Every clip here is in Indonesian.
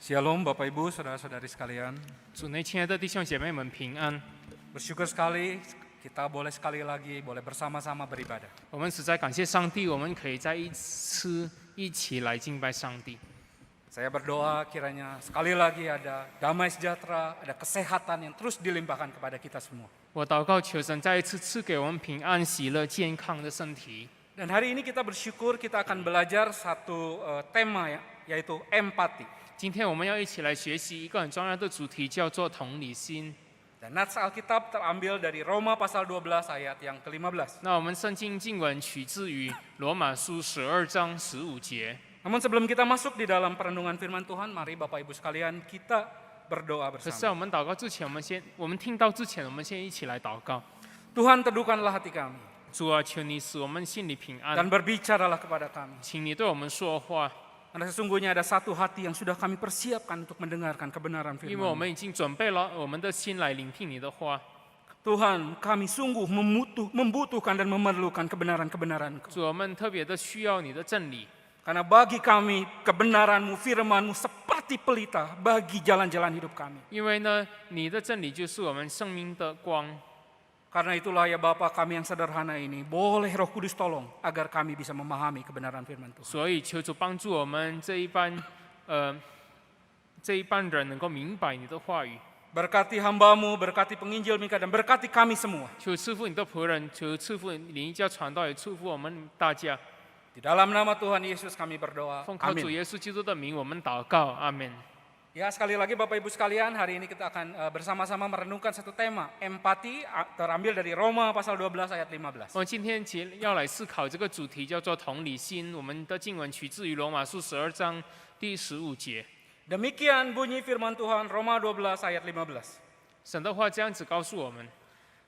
Shalom Bapak Ibu, saudara-saudari sekalian. 主内，亲爱的弟兄姐妹们平安。 Bersyukur sekali kita boleh sekali lagi boleh bersama-sama beribadah. 我们实在感谢上帝，我们可以再一次一起来敬拜上帝。 Saya berdoa kiranya sekali lagi ada damai sejahtera, ada kesehatan yang terus dilimpahkan kepada kita semua. 我祷告，求神再一次赐给我们平安、喜乐、健康的身体。 Dan hari ini kita bersyukur kita akan belajar satu tema ya, yaitu empati. 今天我们要一起来学习一个很重要的主题，叫做同理心。 Dan nats Alkitab terambil dari Roma pasal 12 ayat yang ke-15. 那我们圣经经文取自于罗马书12章15节。 Namun sebelum kita masuk di dalam perenungan firman Tuhan, mari Bapak Ibu sekalian kita berdoa 可是， bersama. 在我们祷告之前，我们听到之前，我们先一起来祷告。 Tuhan teduhkanlah hati kami 主啊，求你使我们心里平安， dan berbicaralah kepada kami. 请你对我们说话。 Karena sesungguhnya ada satu hati yang sudah kami persiapkan untuk mendengarkan kebenaran 因为我 firman. 们已经准备了我们的心来聆听你的话。 Tuhan, kami sungguh membutuhkan dan memerlukan kebenaran-kebenaran-Mu. 主，我们特别的需要你的真理， Karena bagi kami kebenaran-Mu, firman-Mu seperti pelita bagi jalan-jalan hidup kami. 因为呢，你的真理就是我们生命的光。 Karena itulah ya Bapa kami yang sederhana ini, boleh Roh Kudus tolong agar kami bisa memahami kebenaran firman Tuhan. 所以求主帮助我们这一班人能够明白你的话语。 Berkati hamba-Mu, berkati penginjil Mika, dan berkati kami semua. 求赐福你的仆人，求赐福你一家传道，也祝福我们大家。 Di dalam nama Tuhan Yesus kami berdoa. 奉靠主 Amin. 耶稣基督的名，我们祷告，阿门。 Ya, sekali lagi Bapak Ibu sekalian, hari ini kita akan bersama-sama merenungkan satu tema, empati, terambil dari Roma pasal 12 ayat 15. 我们今天要来思考这个主题，叫做同理心。我们的经文取自于罗马书12章第15节。 Demikian bunyi firman Tuhan Roma 12 ayat 15. 神的话这样子告诉我们：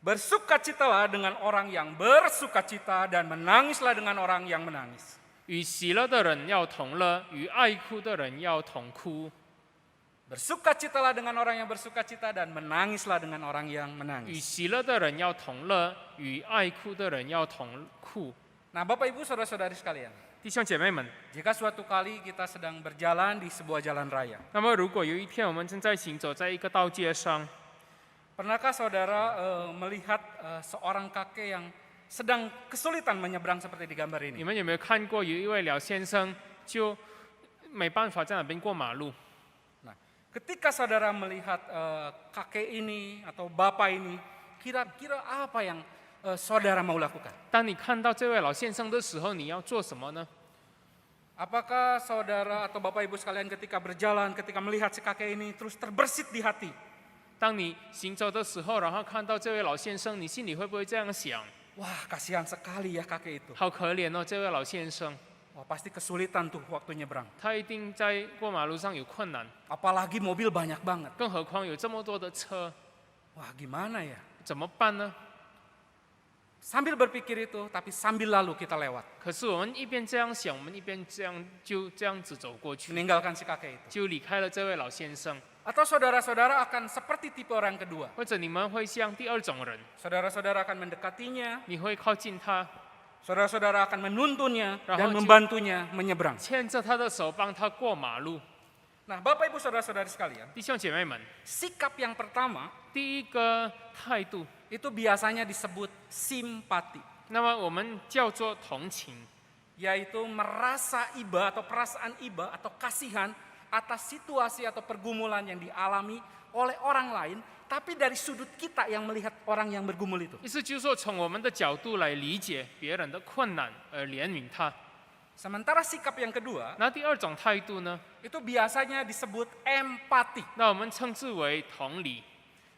Bersukacitalah dengan orang yang bersukacita dan menangislah dengan orang yang menangis. 与喜乐的人要同乐，与爱哭的人要同哭。 Bersukacitalah dengan orang yang bersukacita dan menangislah dengan orang yang 与 menangis. 喜乐的人要同乐，与爱哭的人要同哭。 Nah, Bapak Ibu saudara-saudari sekalian, 弟兄姐妹们， jika suatu kali kita sedang berjalan di sebuah jalan raya, 那么如果有一天我们正在行走在一个道街上， pernahkah saudara melihat seorang kakek yang sedang kesulitan menyeberang seperti di gambar 你 ini? 们有没有看过有一位老先生就没办法在那边过马路？ Nah, ketika saudara melihat kakek ini atau bapak ini, kira-kira apa yang saudara mau lakukan? 当你看到这位老先生的时候，你要做什么呢？ Apakah saudara atau bapak ibu sekalian ketika berjalan, ketika melihat si kakek ini terus terbersit di hati? 当你行走的时候，然后看到这位老先生，你心里会不会这样想？ Wah, kasihan sekali ya kakek itu. 好可怜哦，这位老先生， Wah, pasti kesulitan tuh waktu nyebrang. 他一定在过马路上有困难， Apalagi mobil banyak banget. 更何况有这么多的车， Wah, gimana ya? 怎么办呢？ Sambil berpikir itu, tapi sambil lalu kita lewat, 可是我们一边这样想，我们一边这样子走过去， meninggalkan si kakek itu. 就离开了这位老先生。 Atau saudara-saudara akan seperti tipe orang kedua. 或者你们会像第二种人， Saudara-saudara akan mendekatinya, 你会靠近他， saudara-saudara akan menuntunnya dan Rahmat. membantunya menyeberang. 牵着他的手，帮他过马路。 Nah, Bapak Ibu saudara-saudari sekalian, 弟兄姐妹们， sikap yang pertama 第一个态度， itu biasanya disebut simpati, 那么我们叫做同情， yaitu merasa iba atau perasaan iba atau kasihan atas situasi atau pergumulan yang dialami oleh orang lain, tapi dari sudut kita yang melihat orang yang bergumul itu. 意思就是说，从我们的角度来理解别人的困难而怜悯他。 Sementara sikap yang kedua 那第二种态度呢？ itu biasanya disebut empati, 那我们称之为同理，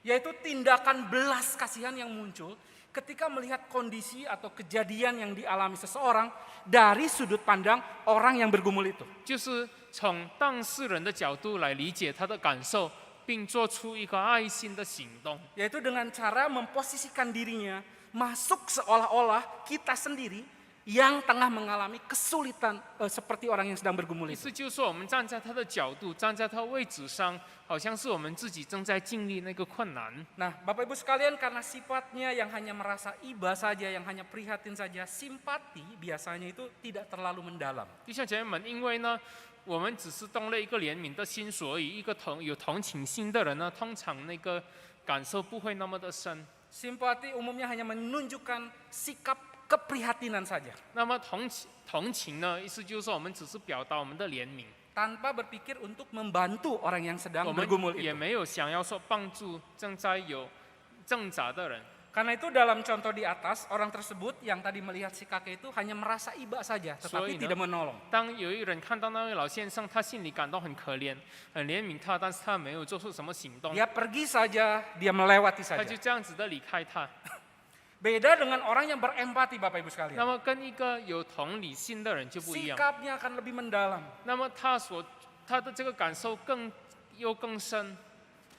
yaitu tindakan belas kasihan yang muncul ketika melihat kondisi atau kejadian yang dialami seseorang dari sudut pandang orang yang bergumul itu. 就是从当事人的角度来理解他的感受，并做出一个爱心的行动。 Yaitu dengan cara memposisikan dirinya masuk seolah-olah kita sendiri yang tengah mengalami kesulitan seperti orang yang sedang bergumul 意 itu. 思就是说，我们站在他的角度，站在他位置上，好像是我们自己正在经历那个困难。 Nah, Bapak Ibu sekalian, karena sifatnya yang hanya merasa iba saja, yang hanya prihatin saja, simpati biasanya itu tidak terlalu mendalam. 弟兄姐妹们，因为呢，我们只是动了一个怜悯的心，所以一个有同情心的人呢，通常那个感受不会那么的深。Simpati umumnya hanya menunjukkan sikap keprihatinan saja, 那么同情呢，意思就是说我们只是表达我们的怜悯， tanpa berpikir untuk membantu orang yang sedang 我们 bergumul 也 itu. 没有想要说帮助正在有挣扎的人。 Karena itu dalam contoh di atas, orang tersebut yang tadi melihat si kakek itu hanya merasa iba saja, tetapi Soalnya, tidak menolong. 当有一人看到那位老先生，他心里感到很可怜、很怜悯他，但是他没有做出什么行动， Dia pergi saja, dia melewati 他就 saja. 这样子的离开他。 Beda dengan orang yang berempati, Bapak Ibu 那 sekalian. 么跟一个有同理心的人就不一样， Sikapnya akan lebih mendalam. 那么他的这个感受更深，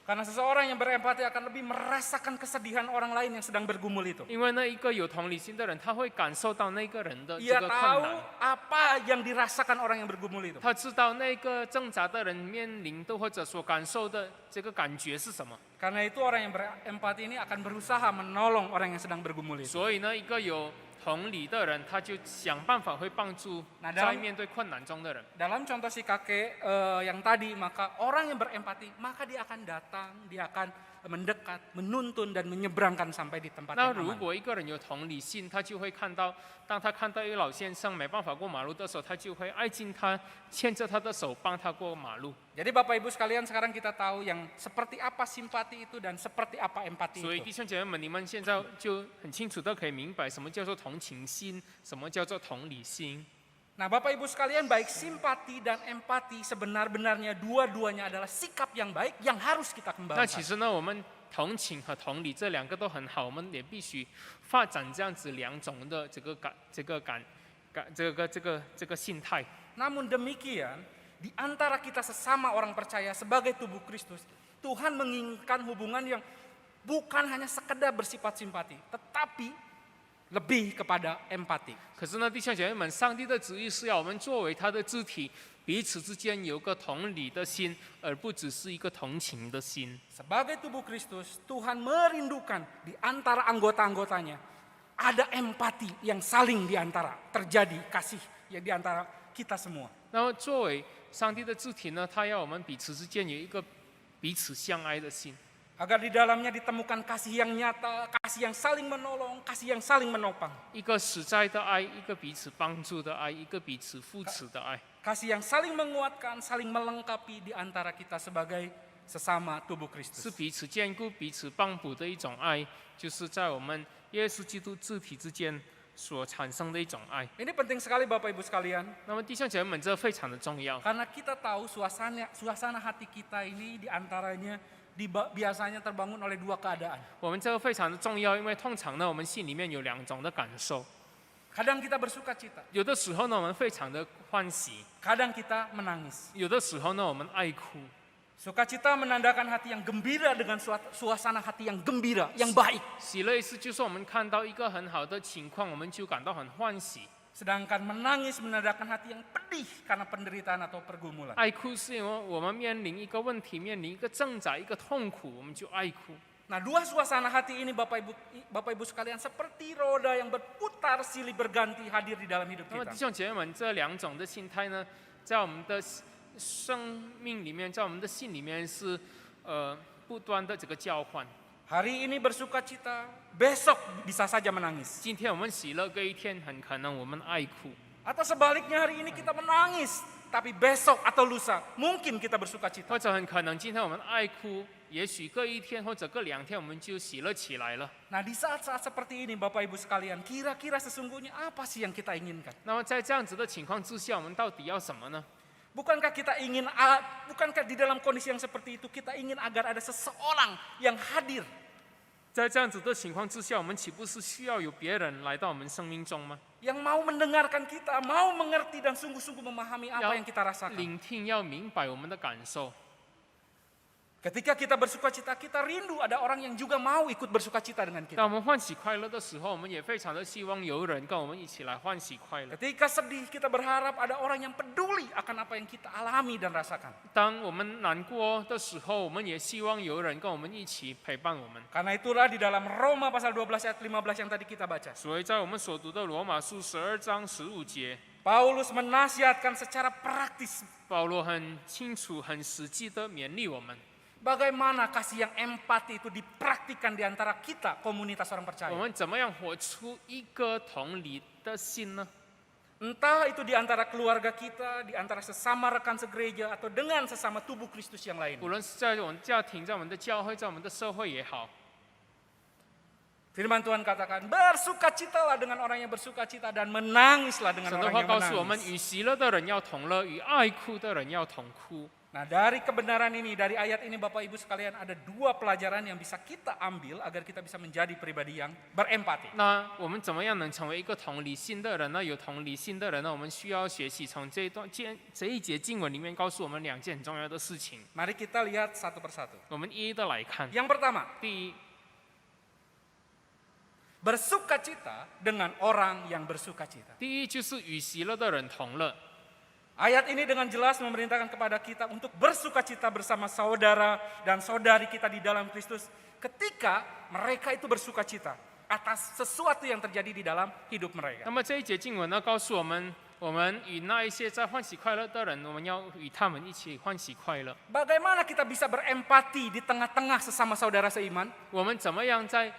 Karena seseorang yang berempati akan lebih merasakan kesedihan orang lain yang sedang bergumul itu. 因为那一个有同理心的人，他会感受到那个人的这 Ia 个困 tahu 难， apa yang dirasakan orang yang bergumul itu. 他知道那个挣扎的人面临的或者所感受的这个感觉是什么。 Karena itu orang yang berempati ini akan berusaha menolong orang yang sedang bergumul itu. 所以呢，一个有同理的人，他就想办法会帮助 Nah, 在 dalam 面对困难中的人。 Dalam contoh si kakek yang tadi, maka orang yang berempati, maka dia akan datang, dia akan mendekat, menuntun dan menyeberangkan sampai di tempat 那 yang 如 aman. 果一个人有同理心，他就会看到，当他看到一个老先生没办法过马路的时候，他就会挨近他，牵着他的手帮他过马路。 Jadi Bapak Ibu sekalian, sekarang kita tahu yang seperti apa simpati itu dan seperti apa empati 所以 itu. 弟兄姐妹们，你们现在就很清楚的可以明白什么叫做同情心，什么叫做同理心。 Nah Bapak Ibu sekalian, baik simpati dan empati sebenar-benarnya dua-duanya adalah sikap yang baik yang harus kita 那其 kembangkan. 实呢，我们同情和同理这两个都很好，我们也必须发展这样子两种的这个心态。 Namun demikian, di antara kita sesama orang percaya sebagai tubuh Kristus, Tuhan menginginkan hubungan yang bukan hanya sekedar bersifat simpati, tetapi lebih kepada empati. 可是呢，弟兄姐妹们，上帝的旨意是要我们作为他的肢体，彼此之间有个同理的心，而不只是一个同情的心。 Sebagai tubuh Kristus, Tuhan merindukan di antara anggota-anggotanya ada empati yang saling di antara terjadi kasih yang di antara kita semua. 那么作为上帝的肢体呢，他要我们彼此之间有一个彼此相爱的心， Agar di dalamnya ditemukan kasih yang nyata, kasih yang saling menolong, kasih yang saling menopang. 一个实在的爱，一个彼此帮助的爱，一个彼此扶持的爱。 Kasih yang saling menguatkan, saling melengkapi di antara kita sebagai sesama tubuh 是 Kristus. 彼此兼顾、彼此帮补的一种爱，就是在我们耶稣基督肢体之间所产生的一种爱。 Ini penting sekali Bapak Ibu sekalian, 那么弟兄姐妹们，这非常的重要， karena kita tahu suasana hati kita ini di antaranya biasanya terbangun oleh dua keadaan. 我们这个非常的重要，因为通常呢，我们心里面有两种的感受， Kadang kita bersuka cita, 有的时候呢，我们非常的欢喜， kadang kita menangis. 有的时候呢，我们爱哭。 Sukacita menandakan hati yang gembira dengan suasana hati yang gembira, yang baik. 喜乐意思就是我们看到一个很好的情况，我们就感到很欢喜。 Sedangkan menangis menandakan hati yang pedih karena penderitaan atau pergumulan. 爱哭是因为我们面临一个问题，面临一个挣扎、一个痛苦，我们就爱哭。 Nah, dua suasana hati ini Bapak Ibu sekalian seperti roda yang berputar silih berganti hadir di dalam hidup 那么 kita. 弟兄姐妹们，这两种的心态呢，在我们的生命里面，在我们的心里面是不断的这个交换。 Hari ini bersuka cita, besok bisa saja menangis. 今天我们喜乐，隔一天很可能我们爱哭。 Atau sebaliknya hari ini kita menangis, tapi besok atau lusa mungkin kita bersuka cita. 或者很可能今天我们爱哭，也许隔一天或者隔两天我们就喜乐起来了。 Nah, di saat-saat seperti ini Bapak Ibu sekalian, kira-kira sesungguhnya apa sih yang kita inginkan? 那么在这样子的情况之下，我们到底要什么呢？ Bukankah di dalam kondisi yang seperti itu kita ingin agar ada seseorang yang hadir, 在这样子的情况之下，我们岂不是需要有别人来到我们生命中吗？ yang mau mendengarkan kita, mau mengerti dan sungguh-sungguh memahami 要 apa yang kita rasakan? 聆听，要明白我们的感受。 Ketika kita bersuka cita, kita rindu ada orang yang juga mau ikut bersuka cita dengan 当 kita. 我们欢喜快乐的时候，我们也非常的希望有人跟我们一起来欢喜快乐。 Ketika sedih, kita berharap ada orang yang peduli akan apa yang kita alami dan rasakan. 当我们难过的时候，我们也希望有人跟我们一起陪伴我们。 Karena itulah di dalam Roma pasal 12 ayat 15 yang tadi kita baca. 所以在我们所读的罗马书12章15节， Paulus menasihatkan secara praktis 保罗很清楚、很实际的勉励我们， bagaimana kasih yang empati itu dipraktikkan di antara kita komunitas orang 我 percaya. 们怎么样活出一个同理的心呢？ Entah itu di antara keluarga kita, di antara sesama rekan segereja, atau dengan sesama tubuh Kristus yang lain. 无论是在我们家庭、在我们的教会、在我们的社会也好， Firman Tuhan katakan, bersukacitalah dengan orang yang bersukacita dan menangislah dengan 神的 orang 话 yang 告诉我们： menangis. 与喜乐的人要同乐，与爱哭的人要同哭。 Nah, dari kebenaran ini, dari ayat ini Bapak Ibu sekalian, ada dua pelajaran yang bisa kita ambil agar kita bisa menjadi pribadi yang berempati. 那我们怎么样能成为一个同理心的人呢？有同理心的人呢，我们需要学习从这一节经文里面告诉我们两件很重要的事情。 Mari kita lihat satu persatu. 我们一一的来看。 Yang pertama, 第一， bersukacita dengan orang yang bersukacita. 第一就是与喜乐的人同乐。 Ayat ini dengan jelas memerintahkan kepada kita untuk bersukacita bersama saudara dan saudari kita di dalam Kristus ketika mereka itu bersukacita atas sesuatu yang terjadi di dalam hidup 那 mereka. 么这一节经文呢，告诉我们，我们与那一些在欢喜快乐的人，我们要与他们一起欢喜快乐。 Bagaimana kita bisa berempati di tengah-tengah sesama saudara seiman? 我们怎么样在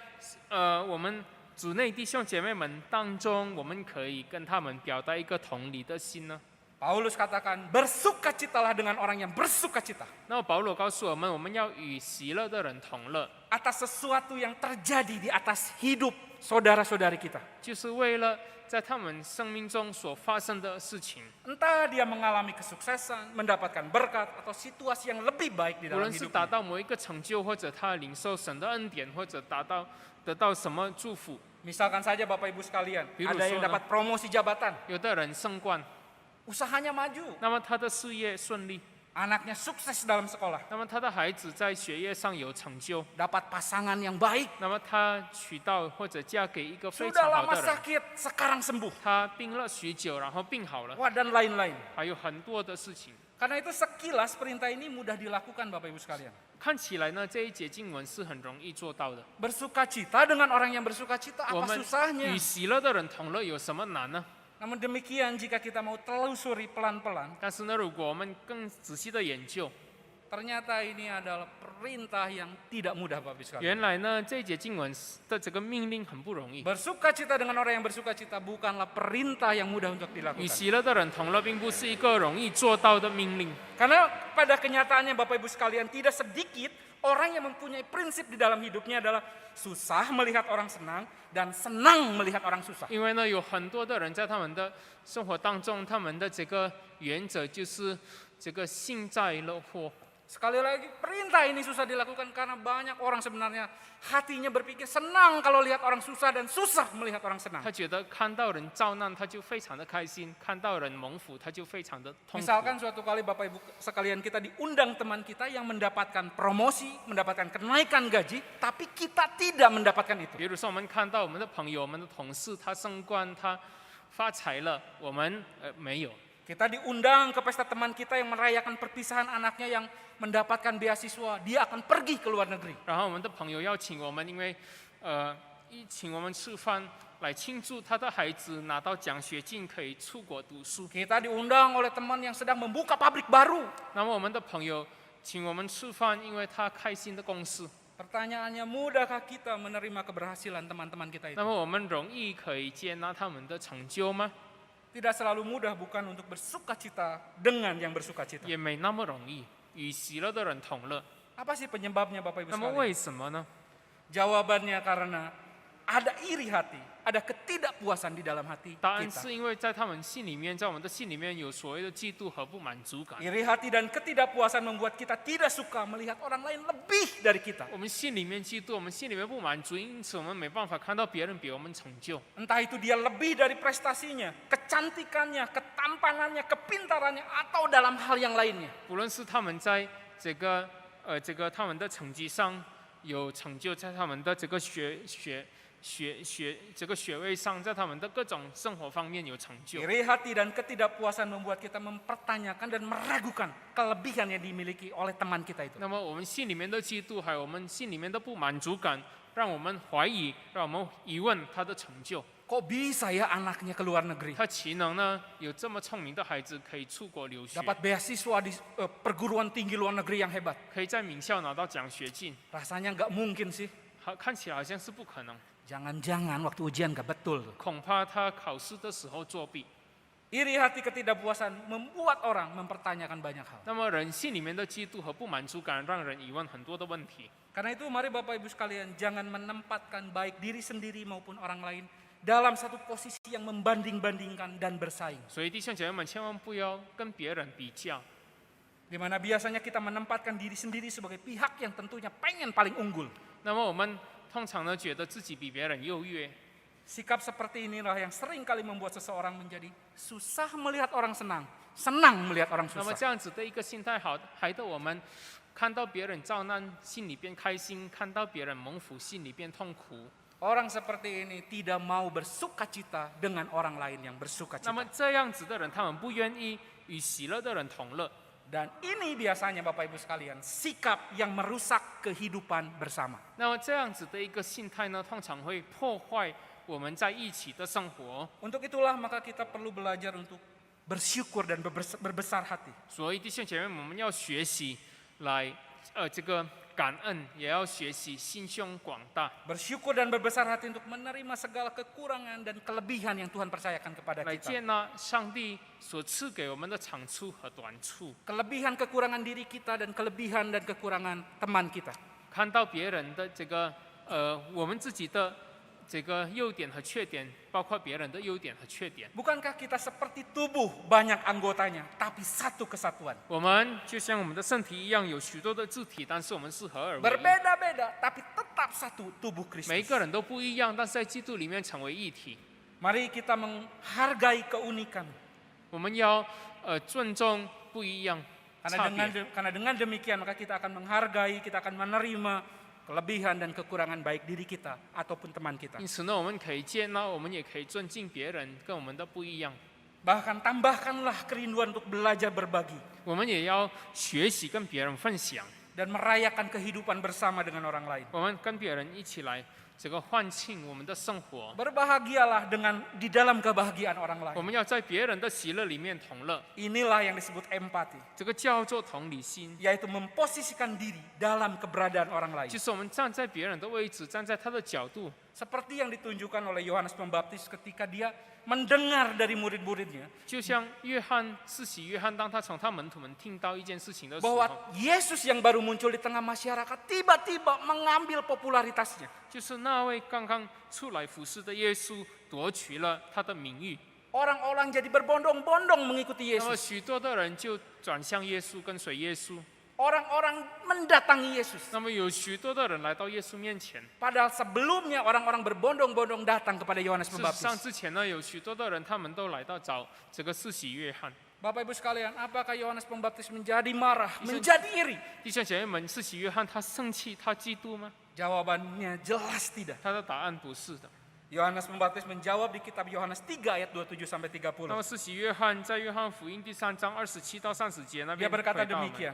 我们主内弟兄姐妹们当中，我们可以跟他们表达一个同理的心呢？ Paulus katakan, bersukacitalah dengan orang yang bersukacita 那么保罗告诉我们，我们要与喜乐的人同乐， atas sesuatu yang terjadi di atas hidup saudara-saudari kita. 就是为了在他们生命中所发生的事情， Entah dia mengalami kesuksesan, mendapatkan berkat, atau situasi yang lebih baik di 无 dalam 论是达 hidupnya. 到某一个成就，或者他领受神的恩典，或者得到什么祝福。 Misalkan saja Bapak Ibu sekalian, Biru ada yang sono. dapat promosi jabatan, 有的人升官， usahanya maju, 那么他的事业顺利， anaknya sukses dalam sekolah, 那么他的孩子在学业上有成就， dapat pasangan yang baik, 那么他娶到或者嫁给一个非 sudah 常好 lama 的人， sakit, sekarang sembuh, 他病了许久，然后病好了， wah dan lain-lain. 还有很多的事情。 Karena itu sekilas perintah ini mudah dilakukan Bapak Ibu sekalian. 看起来呢，这一节经文是很容易做到的。 Bersukacita dengan orang yang bersukacita, 我 apa 们 susahnya? 与喜乐的人同乐有什么难呢？ Namun demikian jika kita mau telusuri pelan-pelan, 但是呢，如果我们更仔细的研究， ternyata ini adalah perintah yang tidak mudah Bapak Ibu sekalian. 原来呢，这一节经文的这个命令很不容易。 Bersukacita dengan orang yang bersukacita bukanlah perintah yang mudah untuk 与 dilakukan. 喜乐的人同乐，并不是一个容易做到的命令。 Karena pada kenyataannya Bapak Ibu sekalian tidak sedikit orang yang mempunyai prinsip di dalam hidupnya adalah susah melihat orang senang dan senang melihat orang susah. 因为呢，有很多的人在他们的生活当中，他们的这个原则就是这个幸灾乐祸。 Sekali lagi perintah ini susah dilakukan karena banyak orang sebenarnya hatinya berpikir senang kalau lihat orang susah dan susah melihat orang senang. 他觉得看到人遭难，他就非常的开心；看到人蒙福，他就非常的痛苦。 Misalkan suatu kali Bapak Ibu sekalian kita diundang teman kita yang mendapatkan promosi, mendapatkan kenaikan gaji, tapi kita tidak mendapatkan itu. 比如说，我们看到我们的朋友、我们的同事，他升官，他发财了，我们没有。 Kita diundang ke pesta teman kita yang merayakan perpisahan anaknya yang mendapatkan beasiswa, dia akan pergi ke luar negeri. 然后我们的朋友邀请我们，因为请我们吃饭来庆祝他的孩子拿到奖学金可以出国读书。 Kita diundang oleh teman yang sedang membuka pabrik baru. 那么我们的朋友请我们吃饭，因为他开新的公司。 Pertanyaannya, mudahkah kita menerima keberhasilan teman-teman kita 那 itu? 么我们容易可以接纳他们的成就吗？ Tidak selalu mudah bukan untuk bersukacita dengan yang bersukacita. 也没那么容易。与喜乐的人同乐， Apa sih penyebabnya Bapak Ibu 那么 sekalian? 为什么呢？ Jawabannya karena ada iri hati, ada ketidakpuasan di dalam hati 答案 kita. 是因为在他们心里面，在我们的心里面有所谓的嫉妒和不满足感。 Iri hati dan ketidakpuasan membuat kita tidak suka melihat orang lain lebih dari kita. 我们心里面嫉妒，我们心里面不满足，因此我们没办法看到别人比我们成就。 Entah itu dia lebih dari prestasinya, kecantikannya, ketampanannya, kepintarannya, atau dalam hal yang lainnya. 无论是他们在这个他们的成绩上有成就，在他们的这个这个学位上，在他们的各种生活方面有成就。 Iri hati dan ketidakpuasan membuat kita mempertanyakan dan meragukan kelebihan yang dimiliki oleh teman kita itu. 那么我们心里面的嫉妒，还有我们心里面的不满足感，让我们怀疑，让我们疑问他的成就。kok bisa ya anaknya ke luar negeri? 他岂能呢有这么聪明的孩子可以出国留学， Dapat beasiswa di perguruan tinggi luar negeri yang hebat. 可以在名校拿到奖学金？ Rasanya nggak mungkin sih. 看起来好像是不可能， Jangan-jangan waktu ujian nggak betul. 恐怕他考试的时候作弊。 Iri hati ketidakpuasan membuat orang mempertanyakan banyak hal. 那么人性里面的嫉妒和不满足感，让人疑问很多的问题。 Karena itu mari Bapak Ibu sekalian jangan menempatkan baik diri sendiri maupun orang lain dalam satu posisi yang membanding-bandingkan dan bersaing. 所以弟兄姐妹们，千万不要跟别人比较。 Di mana biasanya kita menempatkan diri sendiri sebagai pihak yang tentunya pengen paling unggul. 那么我们通常呢，觉得自己比别人优越。 Sikap seperti inilah yang sering kali membuat seseorang menjadi susah melihat orang senang, senang melihat orang 那么 susah. 这样子的一个心态，害得我们看到别人遭难，心里边开心；看到别人蒙福，心里边痛苦。 Orang seperti ini tidak mau bersukacita dengan orang lain yang bersukacita. 那么这样子的人，他们不愿意与喜乐的人同乐。 Dan ini biasanya Bapak Ibu sekalian, sikap yang merusak kehidupan bersama. 那么这样子的一个心态呢，通常会破坏我们在一起的生活。 Untuk itulah maka kita perlu belajar untuk bersyukur dan berbesar hati. 所以弟兄姐妹，我们要学习来这个感恩，也要学习心胸广大， Bersyukur dan berbesar hati untuk menerima segala kekurangan dan kelebihan yang Tuhan percayakan kepada 来 kita. 接纳上帝所赐给我们的长处和短处。 Kelebihan kekurangan diri kita dan kelebihan dan kekurangan teman kita. 看到别人的这个我们自己的这个优点和缺点，包括别人的优点和缺点。 Bukankah kita seperti tubuh banyak anggotanya, tapi satu kesatuan. 我们就像我们的身体一样，有许多的肢体，但是我们是合而为一。 Berbeda-beda, tapi tetap satu tubuh 每 Kristus. 个人都不一样，但是在基督里面成为一体。 Mari kita menghargai keunikan. 我们要尊重不一样，差别。 Karena dengan demikian maka kita akan menghargai, kita akan menerima kelebihan dan kekurangan baik diri kita ataupun teman kita. 因此呢，我们可以接纳，我们也可以尊敬别人跟我们的不一样。 Bahkan tambahkanlah kerinduan untuk belajar berbagi 我们也要学习跟别人分享， dan merayakan kehidupan bersama dengan orang lain. 我们跟别人一起来这个欢庆我们的生活。 Berbahagialah di dalam kebahagiaan orang 我 lain. 们要在别人的喜乐里面同乐， Inilah yang disebut empati, 这个叫做同理心， yaitu memposisikan diri dalam keberadaan orang lain. 就是我们站在别人的位置，站在他的角度， Seperti yang ditunjukkan oleh Yohanes Pembaptis ketika dia mendengar dari murid-muridnya 就像施洗约翰，当他从他门徒们听到一件事情的时 bahwa 候， Yesus yang baru muncul di tengah masyarakat tiba-tiba mengambil popularitasnya. 就是那位刚刚出来服侍的耶稣夺取了他的名誉， Orang-orang jadi berbondong-bondong mengikuti 那么 Yesus. 许多的人就转向耶稣，跟随耶稣。 Orang-orang mendatangi Yesus. 那么有许多的人来到耶稣面前。 Padahal sebelumnya orang-orang berbondong-bondong datang kepada Yohanes 事实上， Pembaptis. 之前呢，有许多的人，他们都来到找这个施洗约翰。 Bapak Ibu sekalian, apakah Yohanes Pembaptis menjadi marah, menjadi iri? 弟兄姐妹们，施洗约翰他生气，他嫉妒吗？ Jawabannya jelas tidak. 他的答案不是的。 Yohanes Pembaptis menjawab di kitab Yohanes 3 ayat 27 sampai 那么 30. 施洗约翰在约翰福音第3章27到30节那 Dia 边 berkata 回答我们 demikian.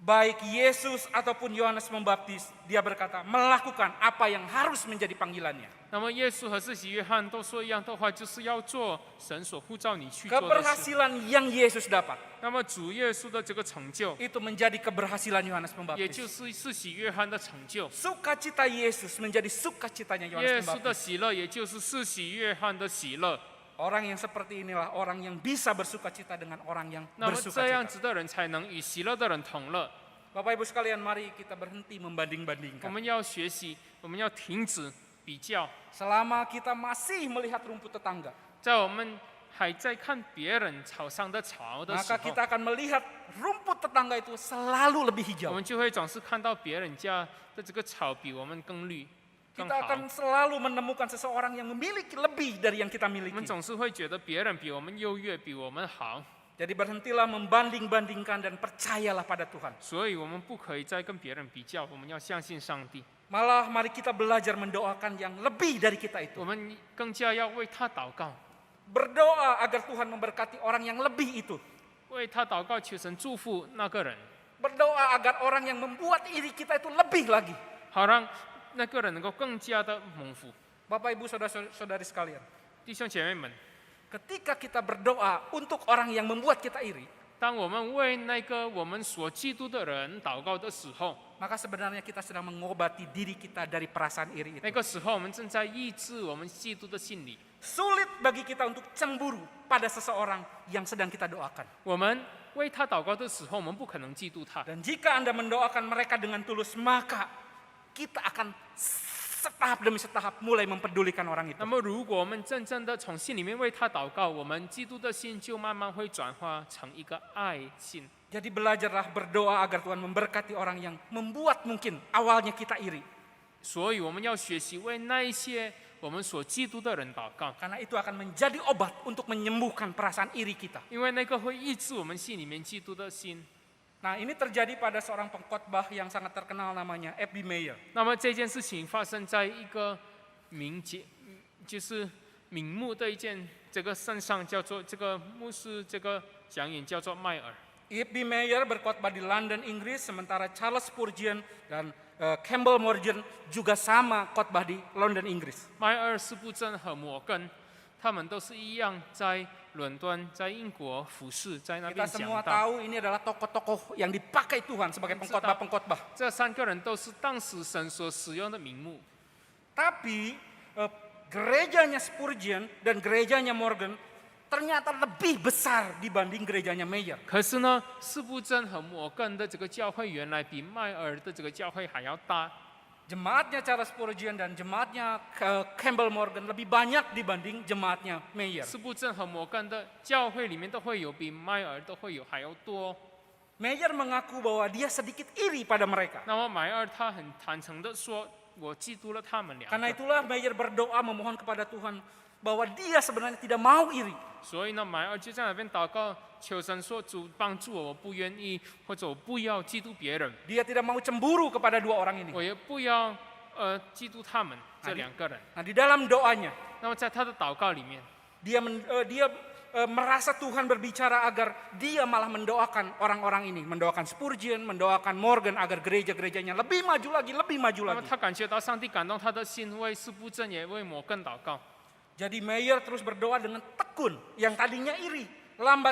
Baik Yesus ataupun Yohanes Pembaptis, dia berkata melakukan apa yang harus menjadi panggilannya. 那么耶稣和施洗约翰都说一样的话，就是要做神所呼召你去做的事。 Keberhasilan yang Yesus dapat 那么主耶稣的这个成就， itu menjadi keberhasilan Yohanes 也就 Pembaptis. 是施洗约翰的成就。 Sukacita Yesus menjadi sukacitanya 耶 Yohanes 稣的 Pembaptis. 喜乐，也就是施洗约翰的喜乐。 Orang yang seperti inilah orang yang bisa bersukacita dengan orang yang 那么这样 bersukacita. 子的人才能与喜乐的人同乐。 Bapak Ibu sekalian, mari kita berhenti 我 membanding-bandingkan. 们要学习，我们要停止比较。 Selama kita masih melihat rumput tetangga, 在我们还在看别人草上的草的时 maka 候， kita akan melihat rumput tetangga itu selalu lebih 我 hijau. 们就会总是看到别人家的这个草比我们更绿、更 Kita 好。 akan selalu menemukan seseorang yang memiliki lebih dari yang kita 我们 miliki. 总是会觉得别人比我们优越，比我们好， Jadi berhentilah membanding-bandingkan dan percayalah pada Tuhan. 所以我们不可以再跟别人比较，我们要相信上帝。 Malah mari kita belajar mendoakan yang lebih dari kita 我 itu. 们更加要为他祷告， Berdoa agar Tuhan memberkati orang yang lebih itu. 为他祷告，求神祝福那个人， Berdoa agar orang yang membuat iri kita itu lebih lagi. 好让那个人能够更加的蒙福。Bapak Ibu saudara-saudari sekalian, 弟兄姐妹们， ketika kita berdoa untuk orang yang membuat kita iri, 当我们为那个我们所嫉妒的人祷告的时候， maka sebenarnya kita sedang mengobati diri kita dari perasaan iri 那 itu. 个时候我们正在医治我们嫉妒的心理。 Sulit bagi kita untuk cemburu pada seseorang yang sedang kita doakan. 我们为他祷告的时候，我们不可能嫉妒他。 Dan jika Anda mendoakan mereka dengan tulus, maka kita akan setahap demi setahap mulai mempedulikan orang itu. 那么，如果我们真正的从心里面为他祷告，我们基督的心就慢慢会转化成一个爱心。 Jadi belajarlah berdoa agar Tuhan memberkati orang yang membuat mungkin awalnya kita iri. 所以，我们要学习为那一些我们所基督的人祷告， Karena itu akan menjadi obat untuk menyembuhkan perasaan iri kita. 因为那个会医治我们心里面基督的心。 Nah, ini terjadi pada seorang pengkhotbah yang sangat terkenal namanya F.B. Meyer. 那么这件事情发生在一个就是名目的一件这个身上，叫做这个牧师这个讲员叫做迈尔。 F.B. Meyer berkhotbah di London, Inggris, sementara Charles Spurgeon dan Campbell Morgan juga sama khotbah di London, Inggris. 迈尔、斯布真和摩根，他们都是一样在伦敦、在英国服侍，在那 Kita 边 semua 讲道。 tahu ini adalah tokoh-tokoh yang dipakai Tuhan sebagai pengkhotbah-pengkhotbah. 这三个人都是当时神所使用的名目。 Tapi gerejanya Spurgeon dan gerejanya Morgan ternyata lebih besar dibanding gerejanya Meyer. 可是呢，斯布真和摩根的这个教会原来比迈尔的这个教会还要大。 Jemaatnya Charles Spurgeon dan jemaatnya Campbell Morgan lebih banyak dibanding jemaatnya Meyer. 斯布真和摩根的教会里面都会有比迈尔都会有还要多。 Meyer mengaku bahwa dia sedikit iri pada mereka. 那么迈尔他很坦诚的说：“我嫉妒了他们两 Karena 个。 itulah Meyer berdoa memohon kepada Tuhan bahwa dia sebenarnya tidak mau iri. ”所以呢，迈尔就在那边祷告，求神说：“主帮助我，我不愿意，或者我不要嫉妒别人， Dia tidak mau cemburu kepada dua orang ini. 我也不要嫉妒他们这两个人。 Nah, di dalam doanya 那么在他的祷告里面， dia merasa Tuhan berbicara agar dia malah mendoakan orang-orang ini, mendoakan Spurgeon, mendoakan Morgan agar gereja-gerejanya lebih maju lagi, lebih maju 那么 lagi. 他感觉到上帝感动他的心，为斯布真也为摩根祷告。 Jadi Meyer terus berdoa dengan tekun, yang tadinya iri, lama